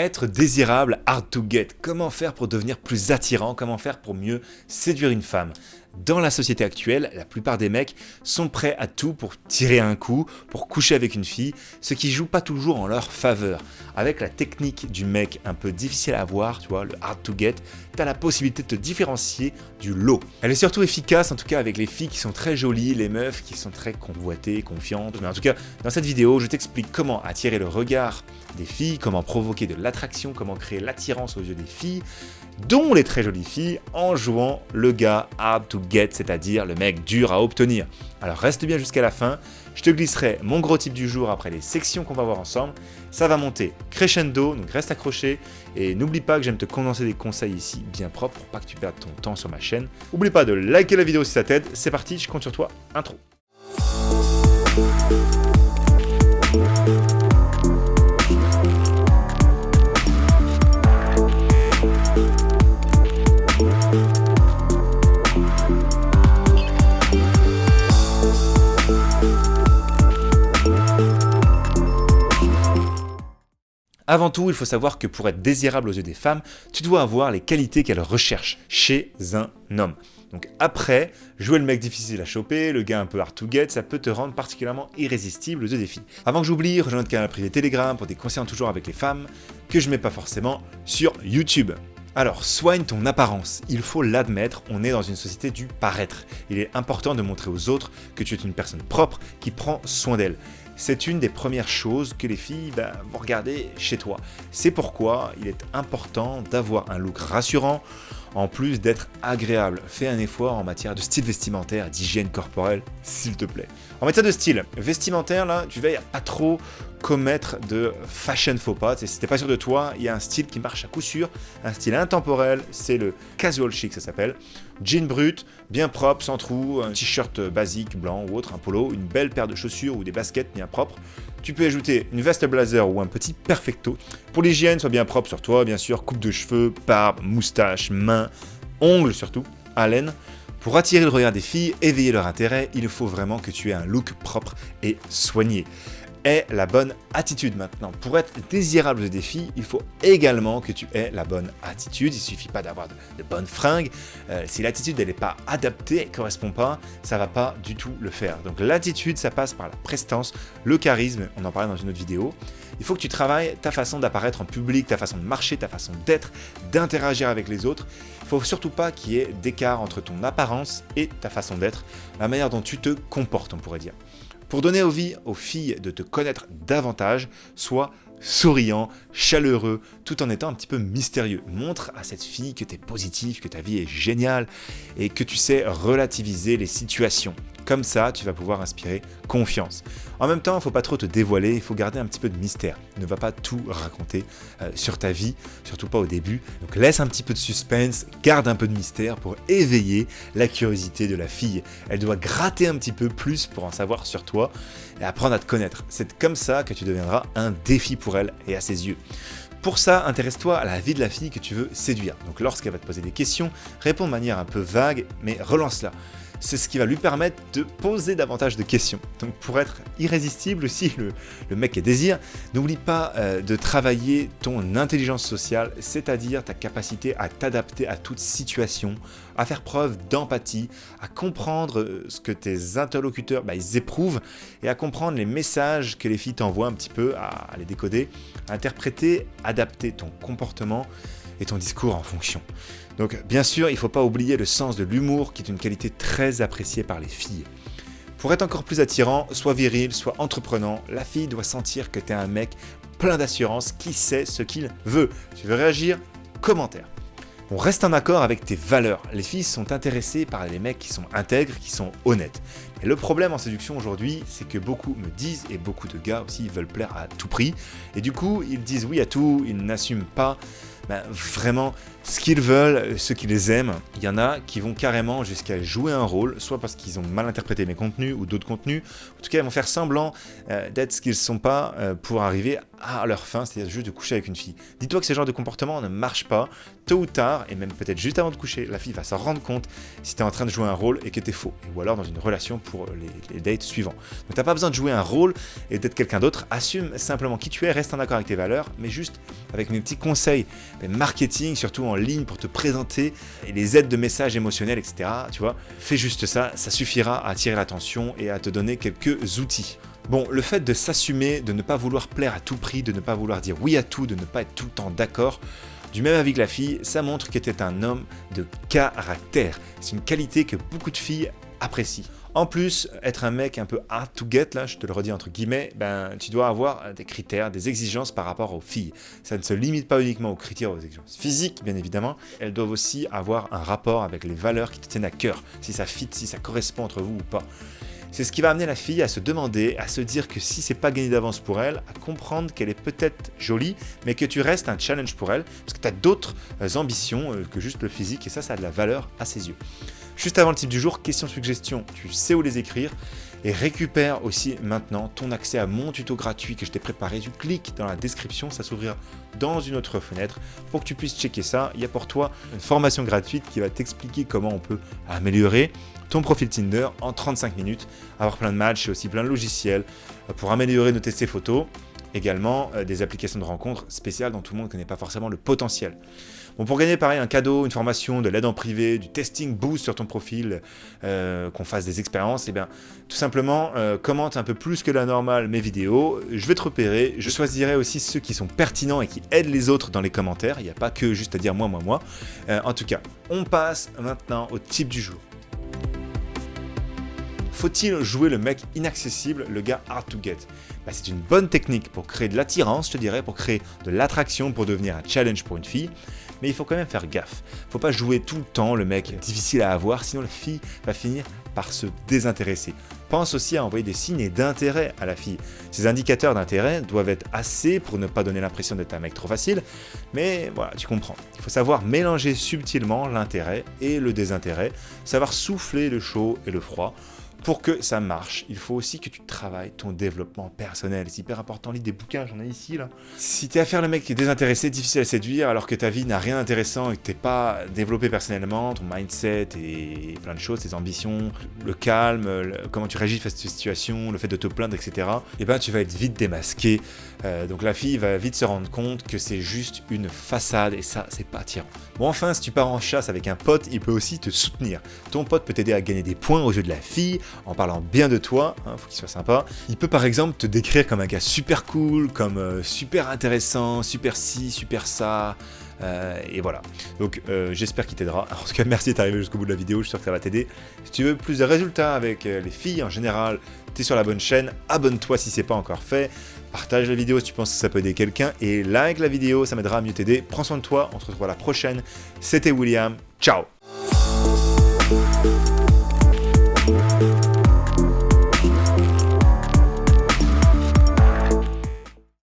Être désirable, hard to get. Comment faire pour devenir plus attirant? Comment faire pour mieux séduire une femme? Dans la société actuelle, la plupart des mecs sont prêts à tout pour tirer un coup, pour coucher avec une fille, ce qui joue pas toujours en leur faveur. Avec la technique du mec un peu difficile à avoir, tu vois, le hard to get, t'as la possibilité de te différencier du lot. Elle est surtout efficace, en tout cas avec les filles qui sont très jolies, les meufs qui sont très convoitées, confiantes. Mais en tout cas, dans cette vidéo, je t'explique comment attirer le regard des filles, comment provoquer de l'attraction, comment créer l'attirance aux yeux des filles, dont les très jolies filles, en jouant le gars hard to get, c'est-à-dire le mec dur à obtenir. Alors reste bien jusqu'à la fin, je te glisserai mon gros tip du jour après les sections qu'on va voir ensemble. Ça va monter crescendo, donc reste accroché et n'oublie pas que j'aime te condenser des conseils ici bien propres pour pas que tu perdes ton temps sur ma chaîne. N'oublie pas de liker la vidéo si ça t'aide, c'est parti, je compte sur toi, intro. Avant tout, il faut savoir que pour être désirable aux yeux des femmes, tu dois avoir les qualités qu'elles recherchent chez un homme. Donc après, jouer le mec difficile à choper, le gars un peu hard to get, ça peut te rendre particulièrement irrésistible aux yeux des filles. Avant que j'oublie, rejoins notre canal privé Telegram pour des conseils en tout genre avec les femmes, que je mets pas forcément sur YouTube. Alors, soigne ton apparence, il faut l'admettre, on est dans une société du paraître. Il est important de montrer aux autres que tu es une personne propre qui prend soin d'elle. C'est une des premières choses que les filles vont regarder chez toi. C'est pourquoi il est important d'avoir un look rassurant, en plus d'être agréable. Fais un effort en matière de style vestimentaire, d'hygiène corporelle, s'il te plaît. En matière de style vestimentaire, là, tu veilles à pas trop commettre de fashion faux pas. Si t'es pas sûr de toi, il y a un style qui marche à coup sûr, un style intemporel, c'est le casual chic, ça s'appelle. Jean brut, bien propre, sans trou, un t-shirt basique, blanc ou autre, un polo, une belle paire de chaussures ou des baskets bien propres. Tu peux ajouter une veste blazer ou un petit perfecto. Pour l'hygiène, sois bien propre sur toi, bien sûr, coupe de cheveux, barbe, moustache, mains, ongles surtout, haleine. Pour attirer le regard des filles, éveiller leur intérêt, il faut vraiment que tu aies un look propre et soigné. Aie la bonne attitude maintenant. Pour être désirable des filles, il faut également que tu aies la bonne attitude. Il ne suffit pas d'avoir de bonnes fringues. Si l'attitude n'est pas adaptée, elle ne correspond pas, ça ne va pas du tout le faire. Donc l'attitude, ça passe par la prestance, le charisme, on en parlait dans une autre vidéo. Il faut que tu travailles ta façon d'apparaître en public, ta façon de marcher, ta façon d'être, d'interagir avec les autres. Il ne faut surtout pas qu'il y ait d'écart entre ton apparence et ta façon d'être, la manière dont tu te comportes, on pourrait dire. Pour donner envie aux filles de te connaître davantage, sois souriant, chaleureux, tout en étant un petit peu mystérieux. Montre à cette fille que tu es positif, que ta vie est géniale et que tu sais relativiser les situations. Comme ça, tu vas pouvoir inspirer confiance. En même temps, il ne faut pas trop te dévoiler, il faut garder un petit peu de mystère. Ne va pas tout raconter sur ta vie, surtout pas au début. Donc laisse un petit peu de suspense, garde un peu de mystère pour éveiller la curiosité de la fille. Elle doit gratter un petit peu plus pour en savoir sur toi et apprendre à te connaître. C'est comme ça que tu deviendras un défi pour elle et à ses yeux. Pour ça, intéresse-toi à la vie de la fille que tu veux séduire. Donc lorsqu'elle va te poser des questions, réponds de manière un peu vague, mais relance-la. C'est ce qui va lui permettre de poser davantage de questions. Donc pour être irrésistible aussi, le mec qui désire, n'oublie pas de travailler ton intelligence sociale, c'est-à-dire ta capacité à t'adapter à toute situation, à faire preuve d'empathie, à comprendre ce que tes interlocuteurs ils éprouvent et à comprendre les messages que les filles t'envoient un petit peu, à les décoder, à interpréter, adapter ton comportement et ton discours en fonction. Donc bien sûr, il ne faut pas oublier le sens de l'humour qui est une qualité très appréciée par les filles. Pour être encore plus attirant, sois viril, sois entreprenant, la fille doit sentir que tu es un mec plein d'assurance qui sait ce qu'il veut. Tu veux réagir? Commentaire. On reste en accord avec tes valeurs. Les filles sont intéressées par les mecs qui sont intègres, qui sont honnêtes. Et le problème en séduction aujourd'hui, c'est que beaucoup me disent, et beaucoup de gars aussi, ils veulent plaire à tout prix. Et du coup, ils disent oui à tout, ils n'assument pas vraiment ce qu'ils veulent, ceux qui les aiment. Il y en a qui vont carrément jusqu'à jouer un rôle, soit parce qu'ils ont mal interprété mes contenus ou d'autres contenus. En tout cas, ils vont faire semblant d'être ce qu'ils ne sont pas pour arriver à leur fin, c'est-à-dire juste de coucher avec une fille. Dis-toi que ce genre de comportement ne marche pas. Tôt ou tard, et même peut-être juste avant de coucher, la fille va s'en rendre compte si tu es en train de jouer un rôle et que tu es faux. Ou alors dans une relation pour les dates suivants. Donc t'as pas besoin de jouer un rôle et d'être quelqu'un d'autre. Assume simplement qui tu es, reste en accord avec tes valeurs, mais juste avec mes petits conseils marketing, surtout en ligne pour te présenter, et les aides de messages émotionnels, etc. Tu vois, fais juste ça, ça suffira à attirer l'attention et à te donner quelques outils. Bon, le fait de s'assumer, de ne pas vouloir plaire à tout prix, de ne pas vouloir dire oui à tout, de ne pas être tout le temps d'accord, du même avis que la fille, ça montre que tu es un homme de caractère. C'est une qualité que beaucoup de filles apprécient. En plus, être un mec un peu hard to get, là, je te le redis entre guillemets, tu dois avoir des critères, des exigences par rapport aux filles. Ça ne se limite pas uniquement aux critères, aux exigences physiques, bien évidemment. Elles doivent aussi avoir un rapport avec les valeurs qui te tiennent à cœur, si ça fit, si ça correspond entre vous ou pas. C'est ce qui va amener la fille à se demander, à se dire que si c'est pas gagné d'avance pour elle, à comprendre qu'elle est peut-être jolie, mais que tu restes un challenge pour elle, parce que tu as d'autres ambitions que juste le physique, et ça a de la valeur à ses yeux. Juste avant le type du jour, questions-suggestions, tu sais où les écrire, et récupère aussi maintenant ton accès à mon tuto gratuit que je t'ai préparé. Tu cliques dans la description, ça s'ouvrira dans une autre fenêtre pour que tu puisses checker ça. Il y a pour toi une formation gratuite qui va t'expliquer comment on peut améliorer ton profil Tinder en 35 minutes, avoir plein de matchs et aussi plein de logiciels pour améliorer nos tests et photos. Également des applications de rencontres spéciales dont tout le monde ne connaît pas forcément le potentiel. Bon, pour gagner pareil un cadeau, une formation, de l'aide en privé, du testing boost sur ton profil, qu'on fasse des expériences, et bien tout simplement commente un peu plus que la normale mes vidéos, je vais te repérer, je choisirai aussi ceux qui sont pertinents et qui aident les autres dans les commentaires, il n'y a pas que juste à dire moi. En tout cas, on passe maintenant au type du jour. Faut-il jouer le mec inaccessible, le gars hard to get ? C'est une bonne technique pour créer de l'attirance, je te dirais, pour créer de l'attraction, pour devenir un challenge pour une fille. Mais il faut quand même faire gaffe. Faut pas jouer tout le temps le mec difficile à avoir, sinon la fille va finir par se désintéresser. Pense aussi à envoyer des signes d'intérêt à la fille. Ces indicateurs d'intérêt doivent être assez pour ne pas donner l'impression d'être un mec trop facile, mais voilà, tu comprends. Il faut savoir mélanger subtilement l'intérêt et le désintérêt, savoir souffler le chaud et le froid. Pour que ça marche, il faut aussi que tu travailles ton développement personnel. C'est hyper important, lis des bouquins, j'en ai ici là. Si t'es à faire le mec qui est désintéressé, difficile à séduire, alors que ta vie n'a rien d'intéressant et que t'es pas développé personnellement, ton mindset et plein de choses, tes ambitions, le calme, comment tu réagis face à cette situation, le fait de te plaindre, etc. Et tu vas être vite démasqué. Donc la fille va vite se rendre compte que c'est juste une façade et ça, c'est pas attirant. Bon, enfin, si tu pars en chasse avec un pote, il peut aussi te soutenir. Ton pote peut t'aider à gagner des points aux yeux de la fille, en parlant bien de toi, faut qu'il soit sympa. Il peut par exemple te décrire comme un gars super cool, comme super intéressant, super ci, super ça, et voilà. Donc j'espère qu'il t'aidera. En tout cas, merci d'être arrivé jusqu'au bout de la vidéo, je suis sûr que ça va t'aider. Si tu veux plus de résultats avec les filles en général, t'es sur la bonne chaîne, abonne-toi si c'est pas encore fait, partage la vidéo si tu penses que ça peut aider quelqu'un, et like la vidéo, ça m'aidera à mieux t'aider. Prends soin de toi, on se retrouve à la prochaine. C'était William, ciao.